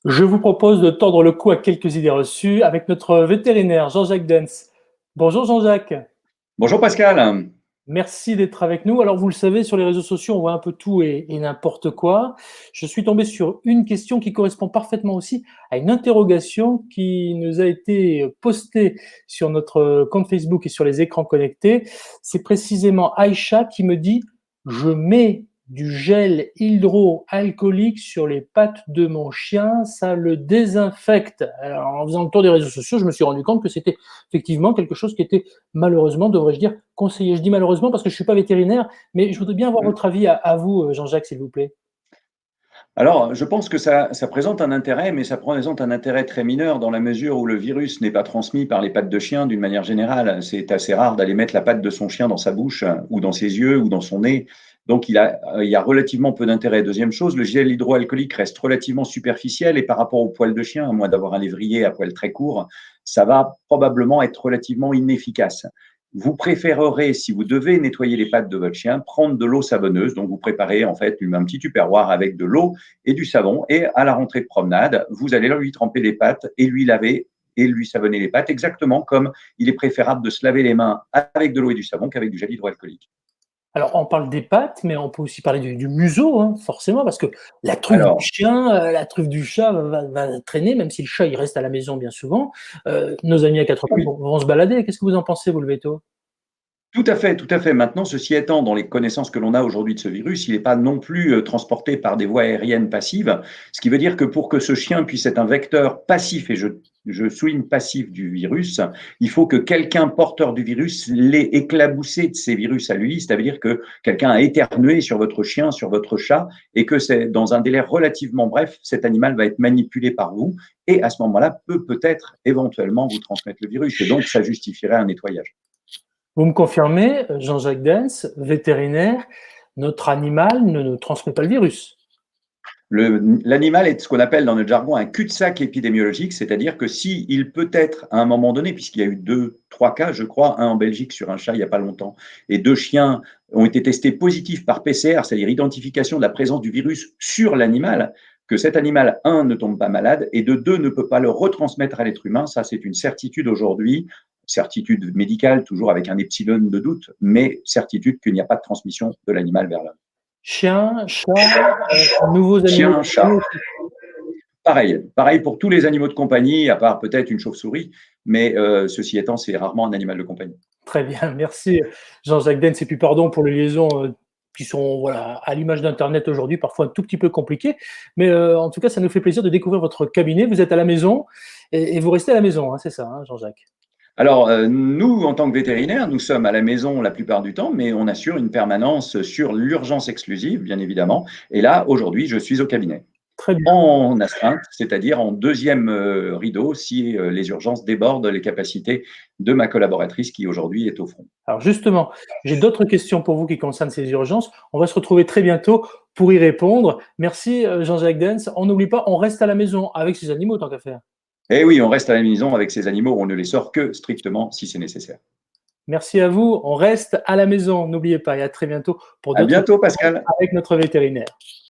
Je vous propose de tordre le cou à quelques idées reçues avec notre vétérinaire Jean-Jacques Dens. Bonjour Jean-Jacques, Bonjour Pascal. merci d'être avec nous. Alors vous le savez, sur les réseaux sociaux, on voit un peu tout et n'importe quoi. Je suis tombé sur une question qui correspond parfaitement aussi à une interrogation qui nous a été postée sur notre compte Facebook et sur les écrans connectés. C'est précisément Aïcha qui me dit: je mets du gel hydroalcoolique sur les pattes de mon chien, ça le désinfecte. Alors, en faisant le tour des réseaux sociaux, je me suis rendu compte que c'était effectivement quelque chose qui était malheureusement, devrais-je dire, conseillé. Je dis malheureusement parce que je ne suis pas vétérinaire, mais je voudrais bien avoir Mmh. votre avis à vous, Jean-Jacques, s'il vous plaît. Alors, je pense que ça présente un intérêt, mais ça présente un intérêt très mineur dans la mesure où le virus n'est pas transmis par les pattes de chien d'une manière générale. C'est assez rare d'aller mettre la patte de son chien dans sa bouche ou dans ses yeux ou dans son nez. Donc, il y a relativement peu d'intérêt. Deuxième chose, le gel hydroalcoolique reste relativement superficiel et par rapport au poil de chien, à moins d'avoir un lévrier à poil très court, ça va probablement être relativement inefficace. Vous préférerez, si vous devez nettoyer les pattes de votre chien, prendre de l'eau savonneuse. Donc, vous préparez en fait un petit tupperware avec de l'eau et du savon. Et à la rentrée de promenade, vous allez lui tremper les pattes et lui laver et lui savonner les pattes, exactement comme il est préférable de se laver les mains avec de l'eau et du savon qu'avec du gel hydroalcoolique. Alors, on parle des pattes, mais on peut aussi parler du museau, hein, forcément, parce que la truffe du Alors, chien, la truffe du chat va traîner, même si le chat, il reste à la maison bien souvent. Nos amis à quatre pattes oui, vont se balader. Qu'est-ce que vous en pensez, vous, le véto? tout à fait, tout à fait. Maintenant, ceci étant, dans les connaissances que l'on a aujourd'hui de ce virus, il n'est pas non plus transporté par des voies aériennes passives, ce qui veut dire que pour que ce chien puisse être un vecteur passif, et je souligne passif du virus, il faut que quelqu'un porteur du virus l'ait éclaboussé de ces virus à lui, c'est-à-dire que quelqu'un a éternué sur votre chien, sur votre chat, et que c'est dans un délai relativement bref, cet animal va être manipulé par vous, et à ce moment-là, peut peut-être éventuellement vous transmettre le virus, et donc ça justifierait un nettoyage. Vous me confirmez, Jean-Jacques Dens, vétérinaire, notre animal ne nous transmet pas le virus. L'animal est ce qu'on appelle dans notre jargon un cul-de-sac épidémiologique, c'est-à-dire que s'il peut être à un moment donné, puisqu'il y a eu deux, trois cas, je crois, un en Belgique sur un chat il n'y a pas longtemps, et deux chiens ont été testés positifs par PCR, c'est-à-dire identification de la présence du virus sur l'animal, que cet animal, un, ne tombe pas malade, et de deux, ne peut pas le retransmettre à l'être humain. Ça, c'est une certitude aujourd'hui, certitude médicale, toujours avec un epsilon de doute, mais certitude qu'il n'y a pas de transmission de l'animal vers l'homme. Chien, chat, nouveaux animaux de Chien, chat. compagnie aussi. Pareil, pareil pour tous les animaux de compagnie, à part peut-être une chauve-souris, mais ceci étant, c'est rarement un animal de compagnie. Très bien, merci Jean-Jacques Dens et puis pardon pour les liaisons, qui sont voilà, à l'image d'internet aujourd'hui, parfois un tout petit peu compliquées. Mais, en tout cas, ça nous fait plaisir de découvrir votre cabinet. Vous êtes à la maison et vous restez à la maison, hein, c'est ça, hein, Jean-Jacques? Alors, nous, en tant que vétérinaires, nous sommes à la maison la plupart du temps, mais on assure une permanence sur l'urgence exclusive, bien évidemment. Et là, aujourd'hui, je suis au cabinet. Très bien. En astreinte, c'est-à-dire en deuxième rideau, si les urgences débordent les capacités de ma collaboratrice qui aujourd'hui est au front. Alors justement, j'ai d'autres questions pour vous qui concernent ces urgences. On va se retrouver très bientôt pour y répondre. Merci, Jean-Jacques Dens. On n'oublie pas, on reste à la maison avec ses animaux tant qu'à faire. Et oui, on reste à la maison avec ces animaux, on ne les sort que strictement si c'est nécessaire. Merci à vous. On reste à la maison, n'oubliez pas et à très bientôt pour À d'autres bientôt, questions Pascal. avec notre vétérinaire.